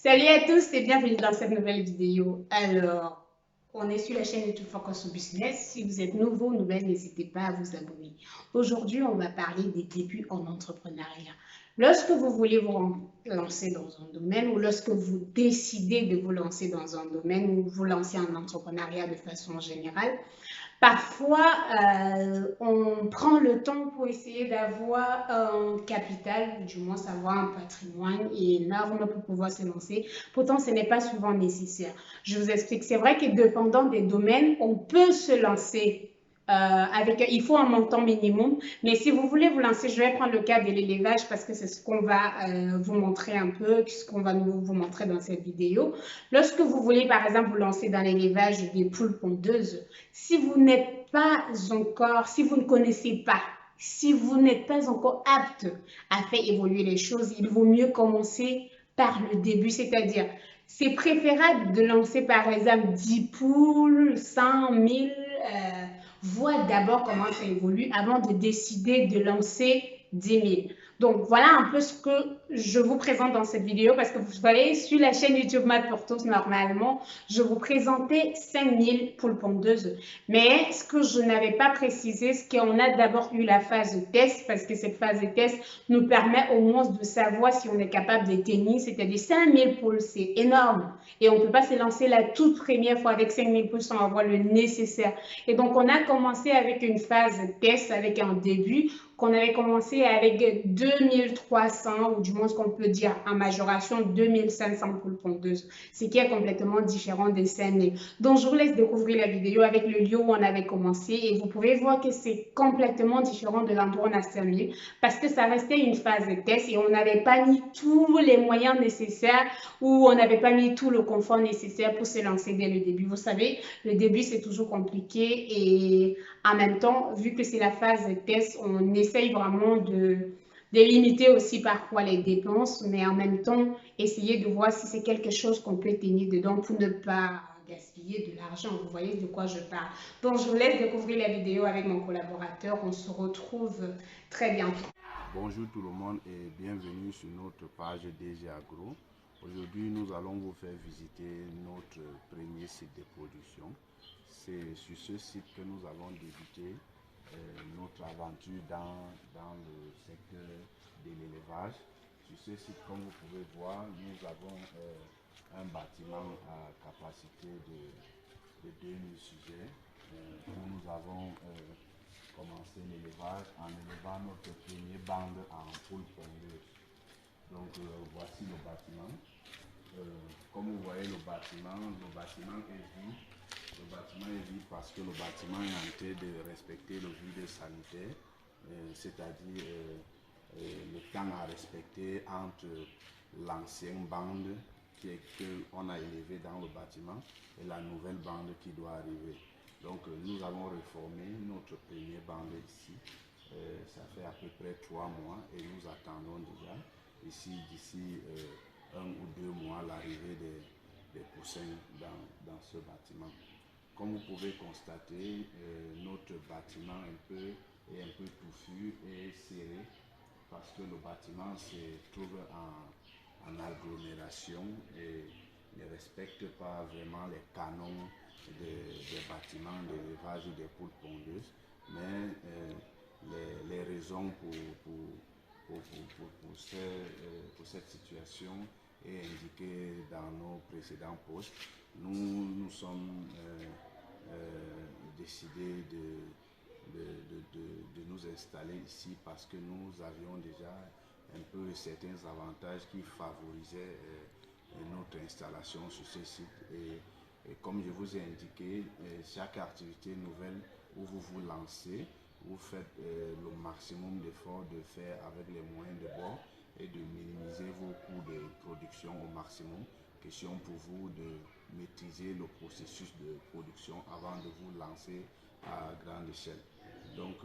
Salut à tous et bienvenue dans cette nouvelle vidéo. Alors, on est sur la chaîne YouTube Focus Business. Si vous êtes nouveau, nouvelle, n'hésitez pas à vous abonner. Aujourd'hui, on va parler des débuts en entrepreneuriat. Lorsque vous voulez vous lancer dans un domaine ou lorsque vous décidez de vous lancer dans un domaine ou vous lancer en entrepreneuriat de façon générale, parfois, on prend le temps pour essayer d'avoir un capital, ou du moins avoir un patrimoine énorme pour pouvoir se lancer. Pourtant, ce n'est pas souvent nécessaire. Je vous explique. C'est vrai que dépendant des domaines, on peut se lancer il faut un montant minimum. Mais si vous voulez vous lancer, je vais prendre le cas de l'élevage parce que c'est ce qu'on va vous montrer un peu, ce qu'on va vous montrer dans cette vidéo. Lorsque vous voulez, par exemple, vous lancer dans l'élevage des poules pondeuses, si vous n'êtes pas encore, si vous ne connaissez pas, si vous n'êtes pas encore apte à faire évoluer les choses, il vaut mieux commencer par le début, c'est-à-dire c'est préférable de lancer par exemple 10 poules, 100, 1000, voir d'abord comment ça évolue avant de décider de lancer 10 000. Donc voilà un peu ce que je vous présente dans cette vidéo parce que vous voyez sur la chaîne YouTube Math pour tous normalement, je vous présentais 5000 poules pondeuses. Mais ce que je n'avais pas précisé, c'est qu'on a d'abord eu la phase de test parce que cette phase de test nous permet au moins de savoir si on est capable de tenir, c'est-à-dire 5000 poules, c'est énorme. Et on ne peut pas se lancer la toute première fois avec 5000 poules sans avoir le nécessaire. Et donc on a commencé avec une phase de test, avec un début qu'on avait commencé avec 2300 ou du moins ce qu'on peut dire en majoration 2500 poules pondeuses, ce qui est complètement différent des 5000. Donc je vous laisse découvrir la vidéo avec le lieu où on avait commencé et vous pouvez voir que c'est complètement différent de l'endroit où on a 5000 parce que ça restait une phase de test et on n'avait pas mis tous les moyens nécessaires ou on n'avait pas mis tout le confort nécessaire pour se lancer dès le début. Vous savez, le début c'est toujours compliqué et en même temps, vu que c'est la phase de test, on essaye vraiment de limiter aussi parfois les dépenses, mais en même temps, essayer de voir si c'est quelque chose qu'on peut tenir dedans pour ne pas gaspiller de l'argent. Vous voyez de quoi je parle. Donc, je vous laisse découvrir la vidéo avec mon collaborateur. On se retrouve très bientôt. Bonjour tout le monde et bienvenue sur notre page DG Agro. Aujourd'hui, nous allons vous faire visiter notre premier site de production. C'est sur ce site que nous allons débuter notre aventure dans le secteur de l'élevage. Sur ce site, comme vous pouvez voir, nous avons un bâtiment à capacité de 2000 sujets où nous avons commencé l'élevage en élevant notre premier bande en poule pondeuse. Donc voici le bâtiment. Comme vous voyez le bâtiment est vide. Le bâtiment est vide parce que le bâtiment est en train de respecter le vide sanitaire, c'est-à-dire le temps à respecter entre l'ancienne bande qu'on a élevée dans le bâtiment et la nouvelle bande qui doit arriver. Donc nous avons réformé notre première bande ici. Ça fait à peu près 3 mois et nous attendons déjà ici d'ici 1 ou 2 mois l'arrivée des poussins dans ce bâtiment. Comme vous pouvez constater, notre bâtiment est un peu touffu et serré parce que le bâtiment se trouve en agglomération et ne respecte pas vraiment les canons des bâtiments d'élevage des poules pondeuses. Mais les raisons pour cette situation est indiquée dans nos précédents posts. Nous sommes décidés de nous installer ici parce que nous avions déjà un peu certains avantages qui favorisaient notre installation sur ce site. Et comme je vous ai indiqué, chaque activité nouvelle où vous vous lancez, vous faites le maximum d'efforts de faire avec les moyens de bord et de minimiser vos coûts de production au maximum. Question pour vous de maîtriser le processus de production avant de vous lancer à grande échelle. Donc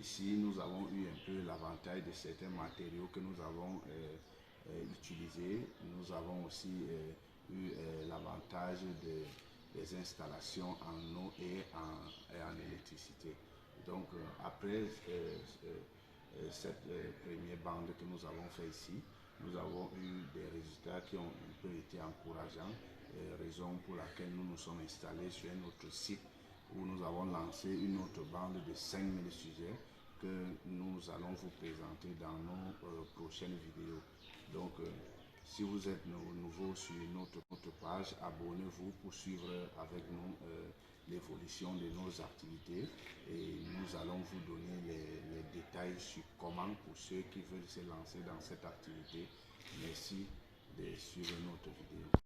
ici, nous avons eu un peu l'avantage de certains matériaux que nous avons utilisés. Nous avons aussi eu l'avantage des installations en eau et en électricité. Donc après cette première bande que nous avons fait ici, nous avons eu des résultats qui ont un peu été encourageants, raison pour laquelle nous nous sommes installés sur un autre site où nous avons lancé une autre bande de 5000 sujets que nous allons vous présenter dans nos prochaines vidéos. Donc, si vous êtes nouveau sur notre page, abonnez-vous pour suivre avec nous l'évolution de nos activités et nous allons vous donner les détails sur comment pour ceux qui veulent se lancer dans cette activité. Merci de suivre notre vidéo.